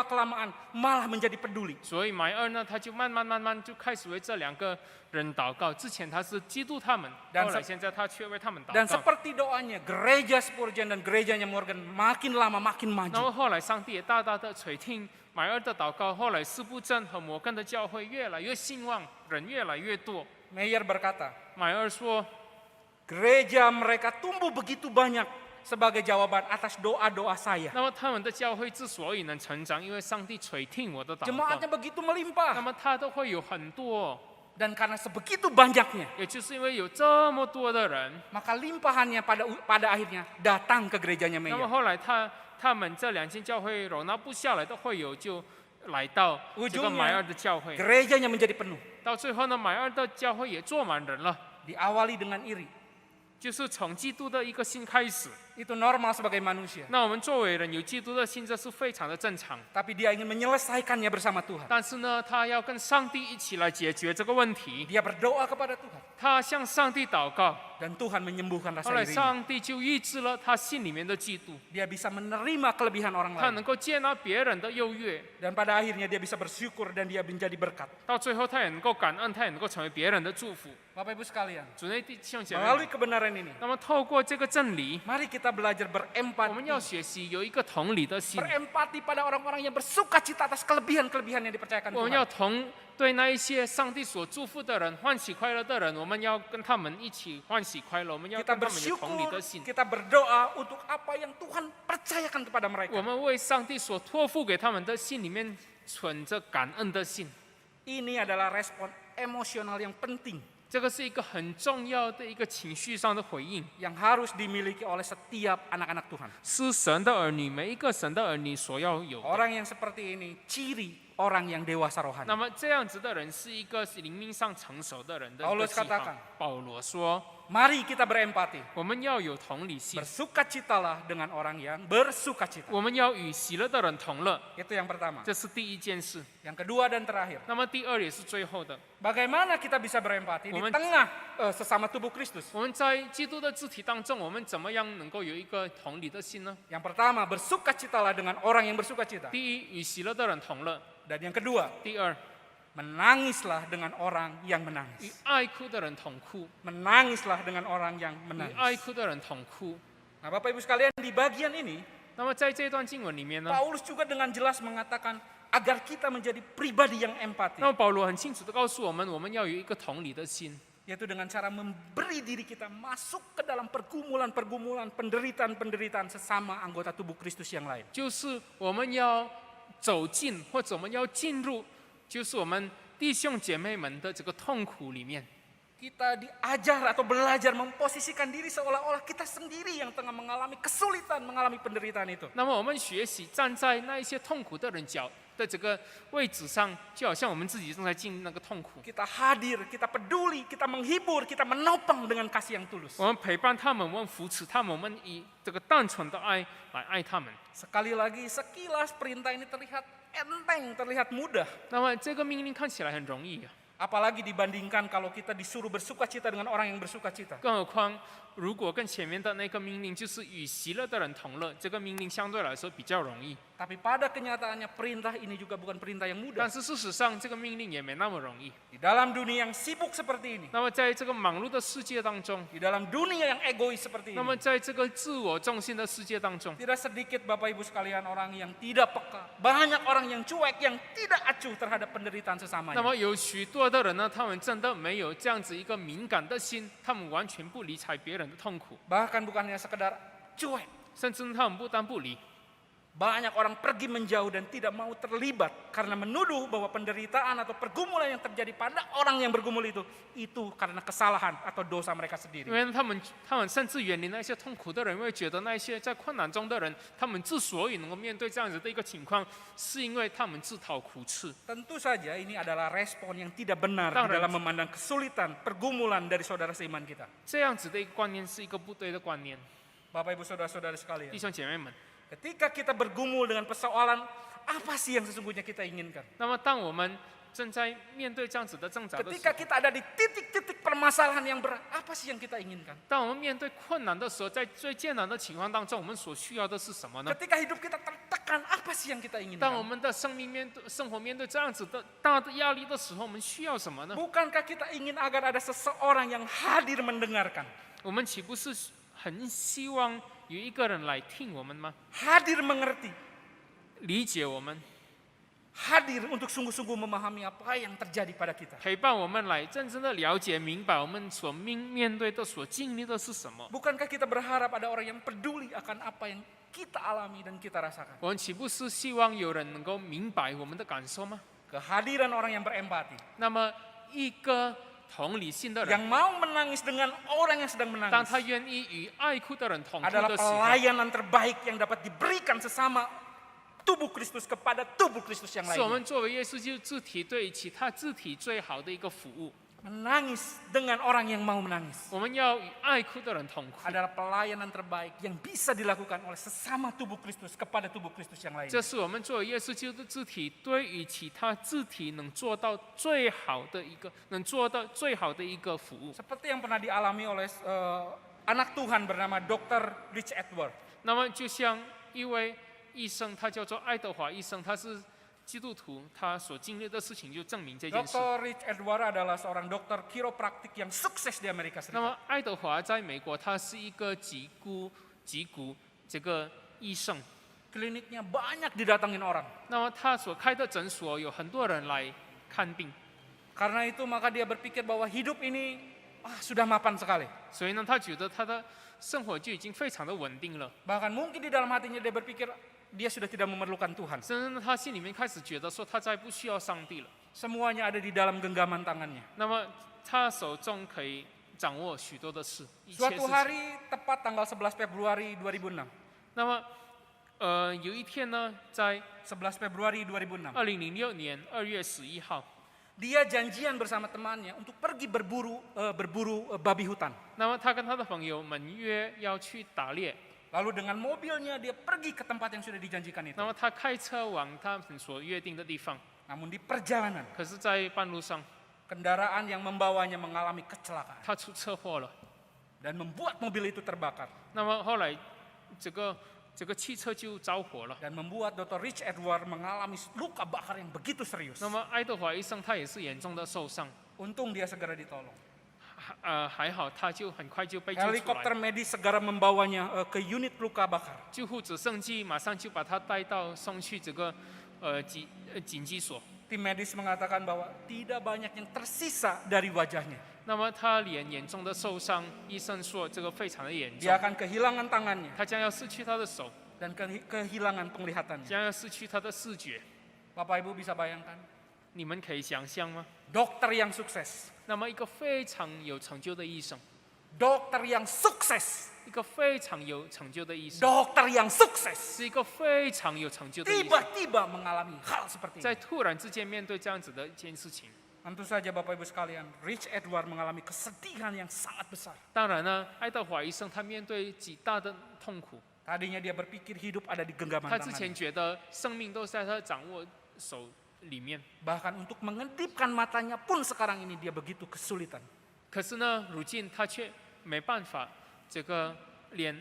kelamaan malah menjadi peduli. 所以迈尔呢，他就慢慢就开始为这两个人祷告。之前他是嫉妒他们， Dan 后来现在他却为他们祷 Dan 告。 seperti doanya, gereja Spurgeon dan gerejanya Morgan makin lama makin 那 maju. 么后来上帝也大大的垂听迈尔的祷告，后来斯布真和摩根的教会越来越兴旺，人越来越多。 Meyer berkata, 迈尔说， gereja mereka tumbuh begitu banyak sebagai jawaban atas doa-doa saya. 那么他们的教会之所以能成长，因为上帝垂听我的祷 Jemaatnya 告。 begitu 那 melimpah. 么他都会有很多， Dan karena sebegitu banyaknya, 也就是因为有这么多的人， maka limpahannya pada akhirnya datang ke gerejanya 那么 Meyer. 后来他们这两间教会容纳不下来的会友就来到这个迈尔的教会， Gerejanya menjadi penuh. 到最后呢，迈尔的教会也坐满人了， Diawali dengan iri. 就是从基督的一个心开始。 Itu normal sebagai manusia. 那我们作为人有基督的心，这是非常的正常。 Tapi dia ingin menyelesaikannya bersama Tuhan. 但是呢，他要跟上帝一起来解决这个问题。 Dia berdoa kepada Tuhan. 他向上帝祷告， Dan Tuhan menyembuhkan 后 rasa 来 irinya. 上帝就医治了他心里面的嫉妒， Dia bisa menerima kelebihan orang 他 lain. 能够接纳别人的优越， Dan pada akhirnya dia bisa bersyukur dan dia menjadi berkat. 到最后他也能够感恩，他也能够成为别人的祝福。 Bapak Ibu sekalian, 主内弟兄姐妹 melalui 们， kebenaran ini, 那么透过这个真理， mari kita belajar 我们要 berempati. 学习有一个同理的心， Berempati pada orang-orang yang bersuka cita atas kelebihan-kelebihan yang dipercayakan 我们要 Tuhan. 对那一些上帝所祝福的人欢喜快乐的人，我们要跟他们一起欢喜快乐，我们要 Kita 跟他们有同理 bersyukur, 的心。 kita berdoa untuk apa yang Tuhan percayakan kepada 我 mereka. 们为上帝所托付给他们的心里面存着感恩的心， Ini adalah respon emosional yang penting 这个是一个很重要的一个情绪上的回应， yang harus dimiliki oleh setiap anak-anak Tuhan. 是神的儿女每一个神的儿女所要有的。 Orang yang seperti ini ciri orang yang dewasa rohani. 那么这样子的人是一个灵命上成熟的人的一个 Paulus 记号 katakan,。保罗说， Mari kita berempati. 我们要有同理心， Bersukacitalah dengan orang yang bersukacita. 我们要与喜乐的人同乐， Itu yang pertama. 这是第一件事。 Yang kedua dan terakhir. 那么第二也是最后的， Bagaimana kita bisa berempati di Momen- tengah sesama tubuh Kristus? 我们在基督的肢体当中，我们怎么样能够有一个同理的心呢？ Yang pertama, bersukacitalah dengan orang yang bersukacita. 第一，与喜乐的人同乐； Dan yang kedua, 第二， menangislah dengan orang yang 与 menangis. 爱哭的人同哭， Menangislah dengan orang yang 与 menangis. 爱哭的人同哭。 Nah, Bapak Ibu sekalian, di bagian ini 那么在这段经文里面呢， Paulus juga dengan jelas mengatakan agar kita menjadi pribadi yang empati, 那么保罗很清楚的告诉我们，我们要有一个同理的心， yaitu dengan cara memberi diri kita masuk ke dalam pergumulan-pergumulan, penderitaan-penderitaan sesama anggota tubuh Kristus yang lain. 就是我们要走进或者我们要进入，就是我们弟兄姐妹们的这个痛苦里面。 Kita diajar atau belajar memposisikan diri seolah-olah kita sendiri yang tengah mengalami kesulitan, mengalami penderitaan itu. 那么我们学习站在那一些痛苦的人角的这个位置上，就好像我们自己正在经历那个痛苦。 Kita hadir, kita peduli, kita menghibur, kita menopang dengan kasih yang tulus. 我们陪伴他们，我们扶持他们，我们以这个单纯的爱来爱他们。 Sekali lagi, sekilas perintah ini terlihat enteng, terlihat mudah. 那么这个命令看起来很容易啊， Apalagi dibandingkan kalau kita disuruh bersukacita dengan orang yang bersukacita. 更何况如果跟前面的那个命令就是与喜乐的人同乐，这个命令相对来说比较容易。 Tapi pada kenyataannya perintah ini juga bukan perintah yang mudah. 但是事实上，这个命令也没那么容易。 Di dalam dunia yang sibuk seperti ini, 那么在这个忙碌的世界当中， di dalam dunia yang egois seperti 那么 ini, 在这个自我中心的世界当中， tidak sedikit Bapak Ibu sekalian orang yang tidak peka. Banyak orang yang cuek, yang tidak acuh terhadap penderitaan 那 sesamanya. 么有许多的人呢，他们真的没有这样子一个敏感的心，他们完全不理睬别人的痛苦， Bahkan bukan hanya sekedar cuek. 甚至他们不但不理， Banyak orang pergi menjauh dan tidak mau terlibat karena menuduh bahwa penderitaan atau pergumulan yang terjadi pada orang yang bergumul itu karena kesalahan atau dosa mereka 因 sendiri. 为他们甚至远离那些痛苦的人，因为觉得那些在困难中的人，他们之所以能够面对这样子的一个情况，是因为他们自讨苦吃。 Tentu saja ini adalah respon yang tidak benar di Tanggal. dalam memandang kesulitan, pergumulan dari saudara seiman kita. 这样子的一个观念是一个不对的观念， Bapak Ibu Saudara-saudara sekalian, 弟兄姐妹们。 ketika kita bergumul dengan persoalan, apa sih yang sesungguhnya kita inginkan? 那么，当我们正在面对这样子的挣扎的时 Ketika 候， kita ada di titik-titik permasalahan yang berat, apa sih yang kita inginkan? 当我们面对困难的时候，在最艰难的情况当中，我们所需要的是什么呢？ Ketika hidup kita tertekan, apa sih yang kita 当我 inginkan? 们的生活面对这样子的大的压力的时候，我们需要什么呢？ Bukankah kita ingin agar ada seseorang yang hadir mendengarkan? 我们岂不是很希望有一个人来听我们吗？ Hadir mengerti, 理解我们， hadir untuk sungguh-sungguh memahami apa yang terjadi pada kita. 陪伴我们来真正的了解、明白我们所面对的、所经历的是什么。 Bukankah kita berharap ada orang yang peduli akan apa yang kita alami dan kita rasakan? 我们岂不是希望有人能够明白我们的感受吗？ Kehadiran orang yang berempati, 那么，一个同理心的人， yang mau menangis dengan orang yang sedang 当他 menangis, 愿意与爱哭的人同哭 adalah 的时候， pelayanan terbaik yang dapat diberikan sesama tubuh Kristus kepada tubuh Kristus yang 是我 lainnya. 们作为耶稣基督肢体对其他肢体最好的一个服务。 Menangis dengan orang yang mau menangis 我们要与爱哭的人同哭， adalah pelayanan terbaik yang bisa dilakukan oleh sesama tubuh Kristus kepada tubuh Kristus yang lainnya. 这是我们作为耶稣基督的肢体对于其他肢体能做到最好的一个服务。 Seperti yang pernah dialami oleh anak Tuhan bernama Dr. Rich Edward. 那么，就像一位医生，他叫做爱德华医生，他是基督徒，他所经历的事情就证明这件事。 Dr. Rich Edward adalah seorang dokter kiropraktik yang sukses di Amerika 那 Serikat. 么，爱德华在美国，他是一个脊骨这个医生。 Kliniknya banyak didatangin orang. 那么，他所开的诊所有很多人来看病， Karena itu maka dia berpikir bahwa hidup ini sudah mapan sekali. 所以呢，他觉得他的生活就已经非常的稳定了。 Bahkan mungkin di dalam hatinya dia berpikir dia sudah tidak memerlukan Tuhan. 甚至呢，他心里面开始觉得说，他再不需要上帝了。 Semuanya ada di dalam genggaman tangannya. 那么，他手中可以掌握许多的事，一切事 Suatu 情。 hari tepat tanggal 11 Februari 2006, 那么有一天呢，在11 Februari 2006. 2006年2月11号， Dia janjian bersama temannya untuk pergi berburu babi hutan. 那么他跟他的朋友们约要去打猎， Lalu dengan mobilnya dia pergi ke tempat yang sudah dijanjikan itu. 那么他开车往他们所约定的地方， Namun di perjalanan, 可是，在半路上 kendaraan yang membawanya mengalami kecelakaan 他出车祸了。 dan membuat mobil itu terbakar 那么后来这个汽车就着火了。 dan membuat Dr. Rich Edward mengalami luka bakar yang begitu serius. 那么爱德华医生他也是严重的受伤， Untung dia segera ditolong. 还好他就很快就被救出 Helikopter 来， medis segera membawanya ke unit luka bakar. 救护直升机马上就把他带到送去这个紧急所。 Tim medis mengatakan bahwa tidak banyak yang tersisa dari wajahnya. 那么他脸严重的受伤，医生说这个非常的严重 Dia，akan kehilangan tangannya 他将要失去他的手， dan kehilangan penglihatannya. 将要失去他的视觉。 Bapak Ibu bisa bayangkan, 你们可以想象吗？ dokter yang sukses, 那么一个非常有成就的医生， dokter yang sukses, 一个非常有成就的医生， dokter yang sukses 是一个非常有成就的医生， tiba-tiba mengalami hal seperti 在 ini. 突然之间面对这样子的一件事情。 Tentu saja Bapak Ibu sekalian, Rich Edward mengalami kesedihan yang sangat besar. 当然呢，爱德华医生他面对极大的痛苦， Tadinya dia berpikir hidup ada di genggaman 他之前 tangannya. 觉得生命都在他的掌握手里面， Bahkan untuk mengedipkan matanya pun sekarang ini dia begitu kesulitan. 可是呢，如今他却没办法，这个连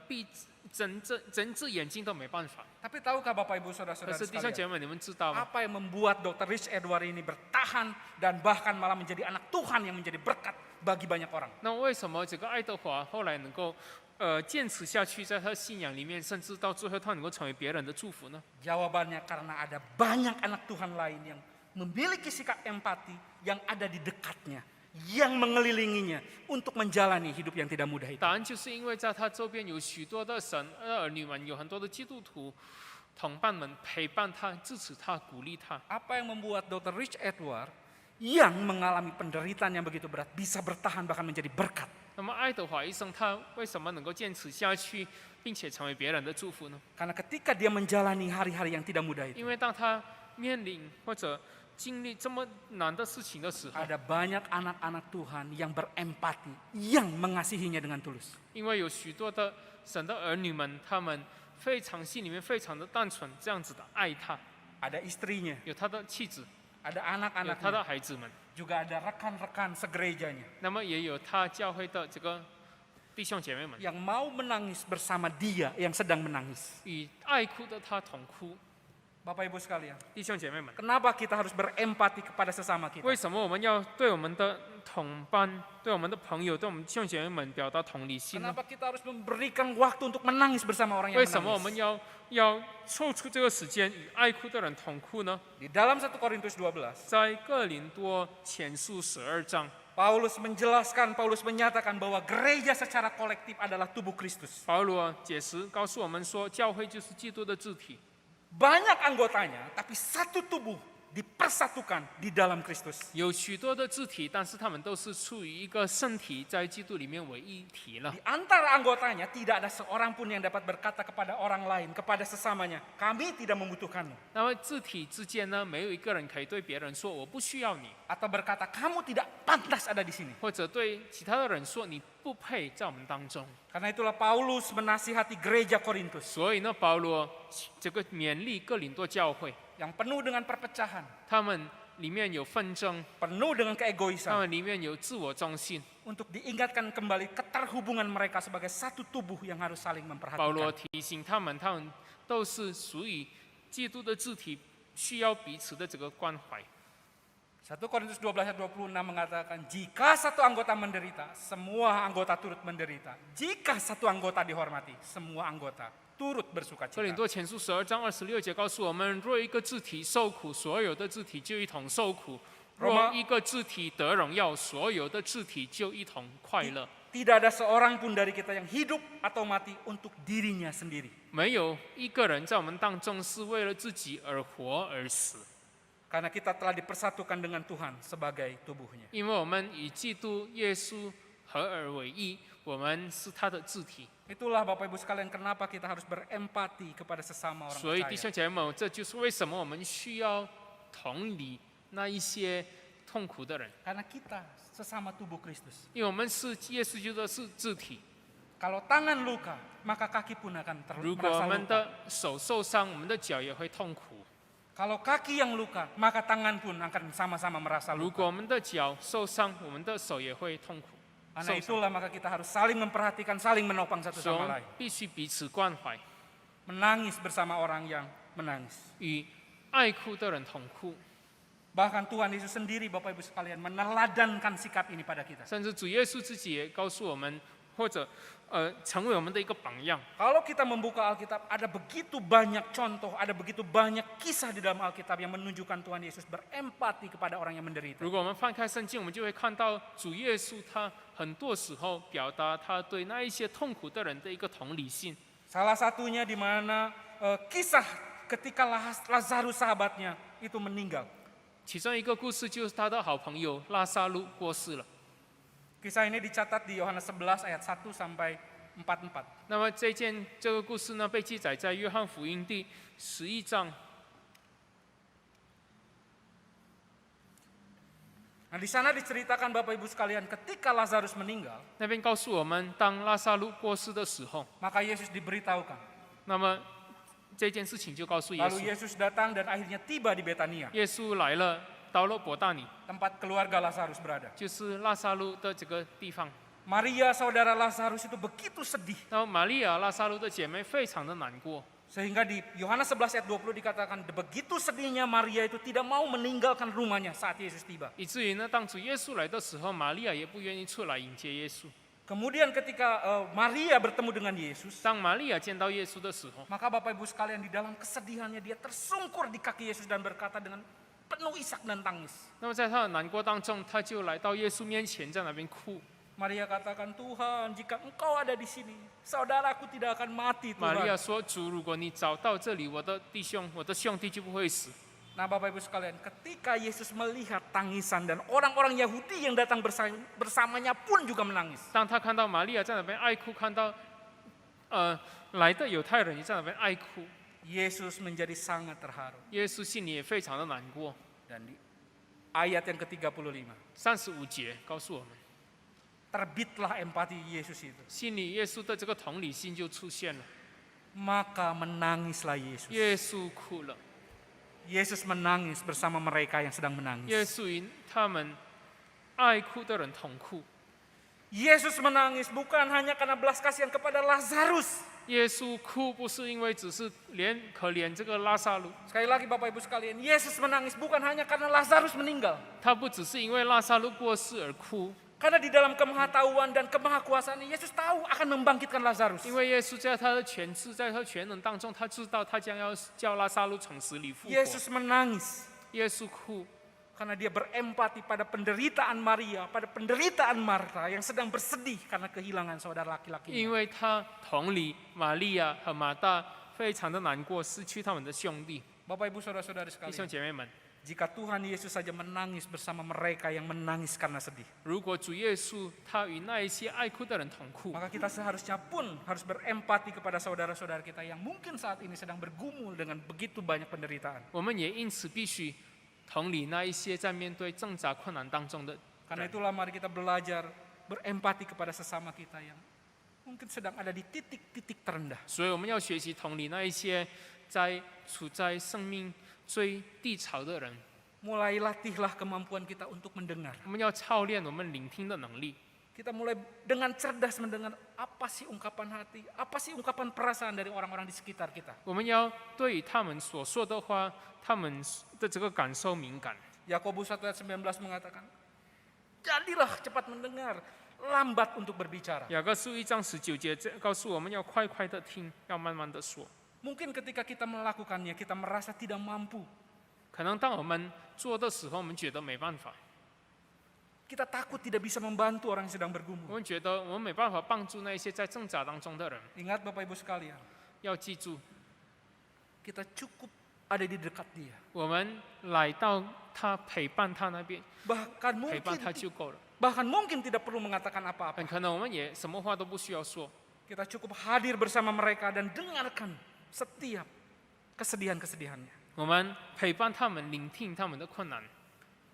闭睁只眼睛都没办法。 Tapi tahukah Bapak Ibu 可 saudara-saudara 是弟兄姐 sekalian, 妹们，你们知道吗？ apa yang membuat Dr. Rich Edward ini bertahan dan bahkan malah menjadi anak Tuhan yang menjadi berkat bagi banyak orang? 那为什么这个爱德华后来能够坚持下去，在他的信仰里面，甚至到最后他能够成为别人的祝福呢？ Jawabannya karena ada banyak anak Tuhan lain yang memiliki sikap empati yang ada di dekatnya, yang mengelilinginya untuk menjalani hidup yang tidak mudah itu. 答案就是因为在他周边有许多的神儿女们，有很多的基督徒同伴们陪伴他、支持他、鼓励他。 Apa yang membuat Dr. Rich Edward yang mengalami penderitaan yang begitu berat bisa bertahan bahkan menjadi berkat? 那么爱德华医生他为什么能够坚持下去，并且成为别人的祝福呢？ Karena ketika dia menjalani hari-hari yang tidak mudah itu, 因为当他面临或者经历这么难的事情的时候， ada banyak anak-anak Tuhan yang berempati, yang mengasihinya dengan tulus. 因为有许多的神的儿女们，他们非常心里面非常的单纯，这样子的爱他， Ada istrinya, 有他的妻子， ada 有他的 anak-anaknya, 孩子们， juga ada rekan-rekan segerejanya 那么也有他教会的这个弟兄姐妹们， yang mau menangis bersama dia yang sedang menangis. 与爱哭的他同哭。 Bapak Ibu sekalian, 弟兄姐妹们， kenapa kita harus berempati kepada sesama kita? 为什么我们要对我们的同伴、对我们的朋友、对我们弟兄姐妹们表达同理心呢？ Kenapa kita harus memberikan waktu untuk menangis bersama orang yang 为什么我们 menangis? 要抽出这个时间与爱哭的人同哭呢？ Di dalam 1 Korintus 12, 在哥林多前书12章， Paulus menyatakan bahwa gereja secara kolektif adalah tubuh Kristus. 保罗解释告诉我们说，教会就是基督的肢体， Banyak anggotanya, tapi satu tubuh dipersatukan di dalam Kristus. 有许多的肢体，但是他们都是处于一个身体，在基督里面为一体了 Di。antara anggotanya tidak ada seorang pun yang dapat berkata kepada orang lain, kepada sesamanya, kami tidak membutuhkanmu. 那么肢体之间呢，没有一个人可以对别人说我不需要你， Atau berkata, kamu tidak pantas ada di sini. 或者对其他的人说你不配在我们当中。 Karena itulah Paulus menasihati gereja Korintus 所以呢，保罗这个勉励哥林多教会， yang penuh dengan perpecahan, 他们里面有纷争， penuh dengan 他 keegoisan, 们里面有自我中心。 untuk diingatkan kembali keterhubungan mereka sebagai satu tubuh yang harus saling 保罗 memperhatikan. 提醒他们都是属于基督的肢体，需要彼此的这个关怀。 1 Korintus 12 ayat 26 mengatakan, jika satu anggota menderita, semua anggota turut menderita. Jika satu anggota dihormati, semua anggota turut bersuka 哥林 cita. 多前书12章26节告诉我们：若一个肢体受苦，所有的肢体就一同受苦；若一个肢体得荣耀，所有的肢体就一同快乐。 Tidak ada seorang pun dari kita yang hidup atau mati untuk dirinya sendiri. 没有一个人在我们当中是为了自己而活而死， Karena kita telah dipersatukan dengan Tuhan sebagai tubuhnya. 因为我们与基督耶稣合而为一，我们是他的肢体。 Itulah Bapak Ibu sekalian kenapa kita harus berempati kepada sesama orang 所以弟兄 percaya. 姐妹们，这就是为什么我们需要同理那一些痛苦的人， Karena kita sesama tubuh Kristus. 因为我们是耶稣基督的是肢体。 Kalau tangan luka, maka kaki pun akan 如果我 merasa 们 luka. 的手受伤，我们的脚也会痛苦； Kalau kaki yang luka, maka tangan pun akan sama-sama merasa 如 luka. 果我们的脚受伤，我们的手也会痛苦。 Karena 受伤， itulah maka kita harus saling memperhatikan, saling menopang satu 所以我 sama 们 lain. 必须彼此关怀， Menangis bersama orang yang menangis. 与爱哭的人同哭。 Bahkan Tuhan Yesus sendiri Bapak Ibu sekalian meneladankan sikap ini pada kita. 甚至主耶稣自己也告诉我们，或者成为我们的一个榜样。 Kalau kita membuka Alkitab, ada begitu banyak contoh, ada begitu banyak kisah di dalam Alkitab yang menunjukkan Tuhan Yesus berempati kepada orang yang menderita. 如果我们翻开圣经，我们就会看到主耶稣他很多时候表达他对那一些痛苦的人的一个同理心。 Salah satunya di mana kisah ketika Lazarus sahabatnya itu meninggal. 其中一个故事就是他的好朋友拉萨路过世了。 Kisah ini dicatat di Yohanes 11 ayat 1 sampai 44. 那么这个故事呢，被记载在约翰福音第11章。 Nah, di sana diceritakan Bapak Ibu sekalian, ketika Lazarus meninggal, 那边告诉我们，当拉萨路过世的时候， maka Yesus diberitahukan. 那么这件事情就告诉耶 Lalu 稣， Yesus datang dan akhirnya tiba di Betania, 耶稣来了，到了伯大尼， tempat keluarga Lazarus berada. 就是拉萨路的这个地方。 Maria saudara Lazarus itu begitu sedih, 那么玛利亚拉萨路的姐妹非常的难过， sehingga di Yohanes 11 ayat 20 dikatakan begitu sedihnya Maria itu tidak mau meninggalkan rumahnya saat Yesus tiba. 以至于呢，当主耶稣来的时候，玛利亚也不愿意出来迎接耶稣。 Kemudian ketika Maria bertemu dengan Yesus, 当玛利亚见到耶稣的时候， maka Bapak Ibu sekalian di dalam kesedihannya dia tersungkur di kaki Yesus dan berkata dengan penuh isak dan tangis. 那么在他的难过当中，他就来到耶稣面前，在那边哭。 Maria katakan, Tuhan, jika Engkau ada di sini, saudaraku tidak akan mati, 玛利亚 Tuhan. 说：“主，如果你找到这里，我的弟兄、我的兄弟就不会死。” Nah Bapak Ibu sekalian, ketika Yesus melihat tangisan dan orang-orang Yahudi yang datang bersamanya pun juga menangis. 当他看到玛利亚在那边爱哭，看到来的犹太人也在那边爱哭， Yesus menjadi sangat terharu. 耶稣心里也非常的难过。 Dan di ayat yang ke-35, 35节告诉我们， terbitlah empati Yesus itu. 心里耶稣的这个同理心就出现了。 Maka menangislah Yesus. 耶稣哭了， Yesus menangis bersama mereka yang sedang menangis. 耶稣与他们爱哭的人同哭。 Yesus menangis bukan hanya karena belas kasihan kepada Lazarus. 耶稣哭不是因为只是可怜这个拉萨路， Sekali lagi Bapak Ibu sekalian, Yesus menangis bukan hanya karena Lazarus meninggal. 他不只是因为拉萨路过世而哭， Karena di dalam kemahatauan dan kemahakuasaan Yesus tahu akan membangkitkan Lazarus. 因为耶稣在他的权势、在他全能当中，他知道他将要叫拉萨路从死里复活。 Yesus menangis 耶稣哭， karena dia berempati pada penderitaan Maria, pada penderitaan Marta yang sedang bersedih karena kehilangan saudara 因 laki-lakinya. 为他同理玛利亚和马大非常的难过，失去他们的兄弟。 Bapak Ibu saudara-saudara 弟兄 sekalian, 姐妹们， jika Tuhan Yesus saja menangis bersama mereka yang menangis karena sedih, 如果主耶稣他与那一些爱哭的人同哭， maka kita seharusnya pun harus berempati kepada saudara-saudara kita yang mungkin saat ini sedang bergumul dengan begitu banyak penderitaan. 我们也因此必须同理那一些在面对挣扎困难当中的 Karena 人。 itulah mari kita belajar berempati kepada sesama kita yang mungkin sedang ada di titik-titik terendah. 所以我们要学习同理那一些处在生命最低潮的人。 Mulai latihlah kemampuan kita untuk mendengar. 我们要操练我们聆听的能力。 Kita mulai dengan cerdas mendengar apa sih ungkapan hati, apa sih ungkapan perasaan dari orang-orang di sekitar kita. 我们要对于他们所说的话，他们的这个感受敏感。 Yakobus 1 ayat 19 mengatakan, jadilah cepat mendengar, lambat untuk berbicara. 雅各书1章19节告诉我们要快快的听，要慢慢的说。 Mungkin ketika kita melakukannya, kita merasa tidak mampu. 可能当我们做的时候，我们觉得没办法， Kita takut tidak bisa membantu orang yang sedang 我 bergumul. 们觉得我们没办法帮助那些在挣扎当中的人。 Ingat Bapak Ibu sekalian, 要记住， kita cukup ada di dekat dia. 我们来到他陪伴他那边， Bahkan 陪伴 mungkin 他就够了。 bahkan mungkin tidak perlu mengatakan apa-apa. 很可能我们也什么话都不需要说， Kita cukup hadir bersama mereka dan dengarkan setiap kesedihan-kesedihannya. 我们陪伴他们，聆听他们的困难。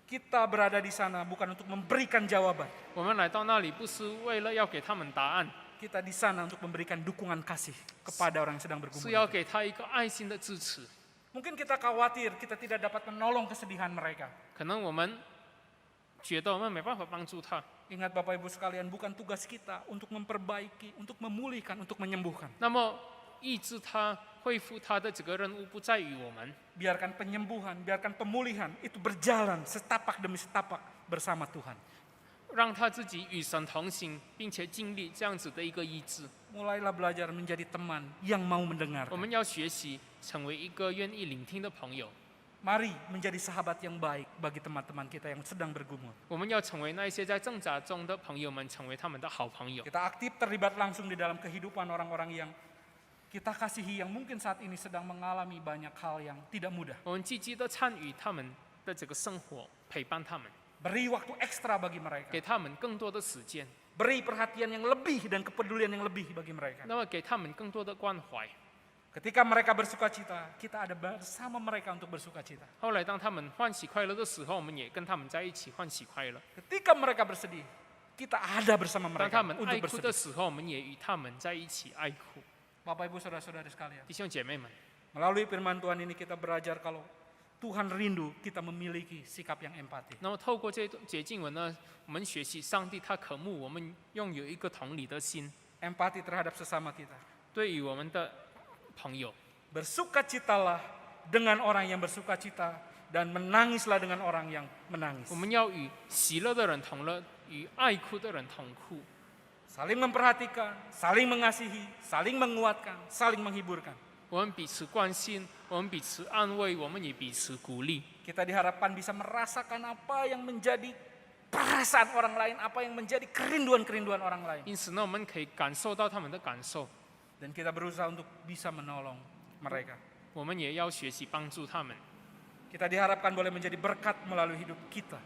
Kita berada di sana bukan untuk memberikan jawaban. 我们来到那里不是为了要给他们答案， Kita di sana untuk memberikan dukungan kasih kepada orang yang sedang 是 bergumul. 要给他一个爱心的支持。 Mungkin kita khawatir kita tidak dapat menolong kesedihan mereka. 可能我们觉得我们没办法帮助他， Ingat Bapak Ibu sekalian, bukan tugas kita untuk memperbaiki, untuk memulihkan, untuk menyembuhkan. 那么医治他、恢复他的这个任务不在于我们， Biarkan penyembuhan, biarkan pemulihan itu berjalan setapak demi setapak bersama Tuhan. 让他自己与神同行，并且经历这样子的一个医治。 Mulailah belajar menjadi teman yang mau 我 mendengar. 们要学习成为一个愿意聆听的朋友， Mari menjadi sahabat yang baik bagi teman-teman kita yang sedang bergumul. 我们要成为那些在挣扎中的朋友们，成为他们的好朋友。 Kita aktif terlibat langsung di dalam kehidupan orang-orang yang kita kasihi, yang mungkin saat ini sedang mengalami banyak hal yang tidak mudah. 我们积极的参与他们的这个生活，陪伴他们， Beri waktu ekstra bagi mereka. 给他们更多的时间， Beri perhatian yang lebih dan kepedulian yang lebih bagi mereka. 那么给他们更多的关怀。 Ketika mereka bersuka cita, kita ada bersama mereka untuk bersuka cita. 后来当他们欢喜快乐的时候，我们也跟他们在一起欢喜快乐； Ketika mereka bersedih, kita ada bersama 当 mereka 他们爱 untuk 哭的 bersedih. 时候，我们也与他们在一起爱哭。 Bapak Ibu Saudara-saudari sekalian, 弟兄姐妹们， melalui firman Tuhan ini kita belajar kalau Tuhan rindu kita memiliki sikap yang empati. 那么透过这节经文呢，我们学习上帝他渴慕我们拥有一个同理的心， Empati terhadap sesama kita. 对于我们的朋友， Bersukacitalah dengan orang yang bersukacita dan menangislah dengan orang yang menangis. 我们要与喜乐的人同乐，与爱哭的人同哭。 Saling memperhatikan, saling mengasihi, saling menguatkan, saling menghiburkan. 我们彼此关心，我们彼此安慰，我们也彼此鼓励。 Kita diharapkan bisa merasakan apa yang menjadi perasaan orang lain, apa yang menjadi kerinduan-kerinduan orang lain. 因此呢，我们可以感受到他们的感受， Dan kita berusaha untuk bisa menolong mereka. 我们也要学习帮助他们。 Kita diharapkan boleh menjadi berkat melalui hidup kita.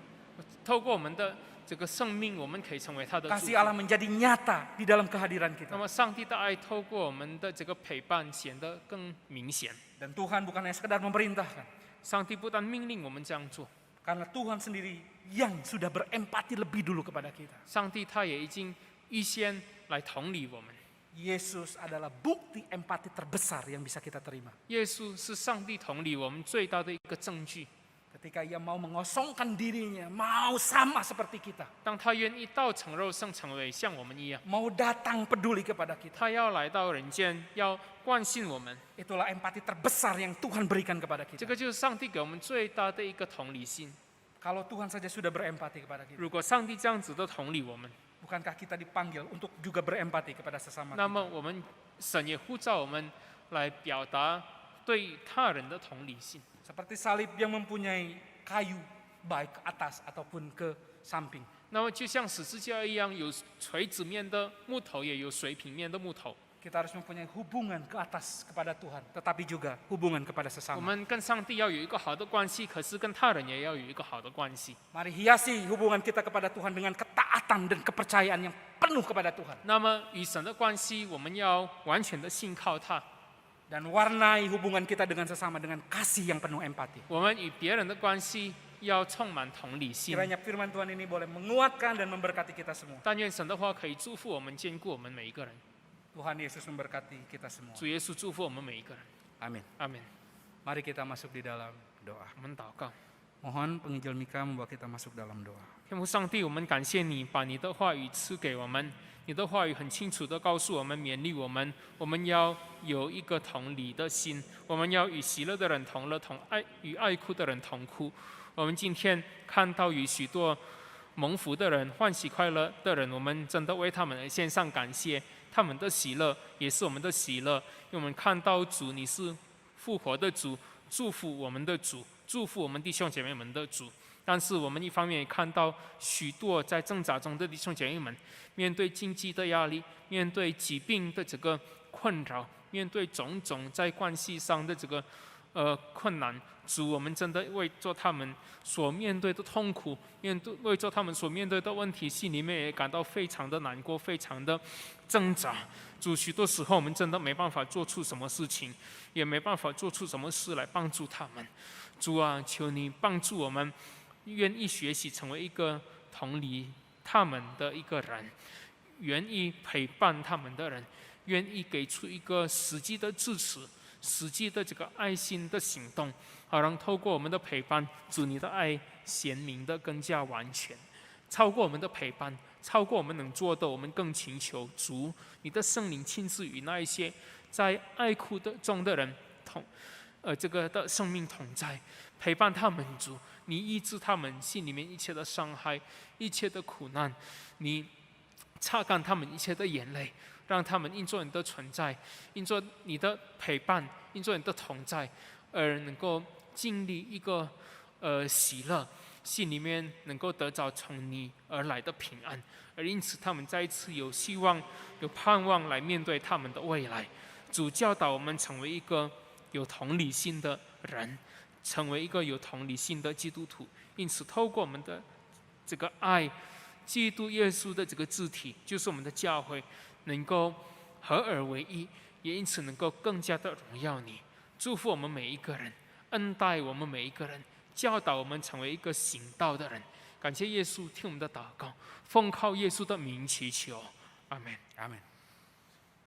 透过我们的这个生命，我们可以成为他的祝 Kasih 福。 Allah menjadi nyata di dalam kehadiran 那 kita. 么，上帝的爱透过我们的这个陪伴显得更明显。 Dan Tuhan bukan hanya sekedar memerintahkan. 上帝不但命令我们这样做， Karena Tuhan sendiri yang sudah berempati lebih dulu kepada kita. 上帝他也已经预先来同理我们。 Yesus adalah bukti empati terbesar yang bisa kita terima. 耶稣是上帝同理我们最大的一个证据。 Ketika ia mau mengosongkan dirinya, mau sama seperti kita. 当他愿意道成肉身，成为像我们一样， Mau datang peduli kepada kita. 他要来到人间，要关心我们。 Itulah empati terbesar yang Tuhan berikan kepada 这 kita. 个就是上帝给我们最大的一个同理心。 Kalau Tuhan saja sudah berempati kepada kita, 如果上帝这样子的同理我们， bukankah kita dipanggil untuk juga berempati kepada sesama 那 kita? 么我们神也呼召我们来表达对他人的同理心。 Seperti salib yang mempunyai kayu baik ke atas ataupun ke samping. 那么就像十字架一样，有垂直面的木头，也有水平面的木头。 Kita harus mempunyai hubungan ke atas kepada Tuhan, tetapi juga hubungan kepada 我 sesama. 们跟上帝要有一个好的关系，可是跟他人也要有一个好的关系。 Mari hiasi hubungan kita kepada Tuhan dengan ketaatan dan kepercayaan yang penuh kepada Tuhan. 那么与神的关系，我们要完全的信靠他。 Dan warnai hubungan kita dengan sesama dengan kasih yang penuh empati. 我们与别人的关系要充满同理心。 Kiranya firman Tuhan ini boleh menguatkan dan memberkati kita semua. 但愿神的话可以祝福我们，兼顾我们每一个人。 Tuhan Yesus memberkati kita semua. 主耶稣祝福我们每一个人。 Amin. 阿门。 Mari kita masuk di dalam doa. 我们祷告， Mohon penginjil Mika membawa kita masuk dalam doa. 天父上帝，我们感谢你，把你的话语赐给我们。你的话语很清楚地告诉我们，勉励我们，我们要有一个同理的心，我们要与喜乐的人同乐，与爱哭的人同哭。我们今天看到与许多蒙福的人、欢喜快乐的人，我们真的为他们而献上感谢。他们的喜乐也是我们的喜乐，因为我们看到主，你是复活的主，祝福我们的主，祝福我们弟兄姐妹们的主。但是我们一方面也看到许多在挣扎中的弟兄姐妹们，面对经济的压力，面对疾病的这个困扰，面对种种在关系上的这个困难，主，我们真的为着他们所面对的痛苦，为着他们所面对的问题，心里面也感到非常的难过，非常的挣扎。主，许多时候我们真的没办法做出什么事情，也没办法做出什么事来帮助他们。主啊，求你帮助我们，愿意学习成为一个同理他们的一个人，愿意陪伴他们的人，愿意给出一个实际的支持，实际的这个爱心的行动，好让透过我们的陪伴，主，你的爱显明的更加完全，超过我们的陪伴，超过我们能做的，我们更请求主，你的圣灵亲自与那一些在爱哭的中的人这个的生命同在，陪伴他们。主，你医治他们心里面一切的伤害，一切的苦难，你擦干他们一切的眼泪，让他们因着你的存在，因着你的陪伴，因着你的同在，而能够经历一个喜乐，心里面能够得着从你而来的平安，而因此他们再一次有希望、有盼望来面对他们的未来。主，教导我们成为一个有同理心的人，成为一个有同理心的基督徒。因此，透过我们的这个爱，基督耶稣的这个肢体，就是我们的教会，能够合而为一，也因此能够更加的荣耀你。祝福我们每一个人，恩待我们每一个人，教导我们成为一个行道的人。感谢耶稣听我们的祷告，奉靠耶稣的名祈求，阿门。阿门。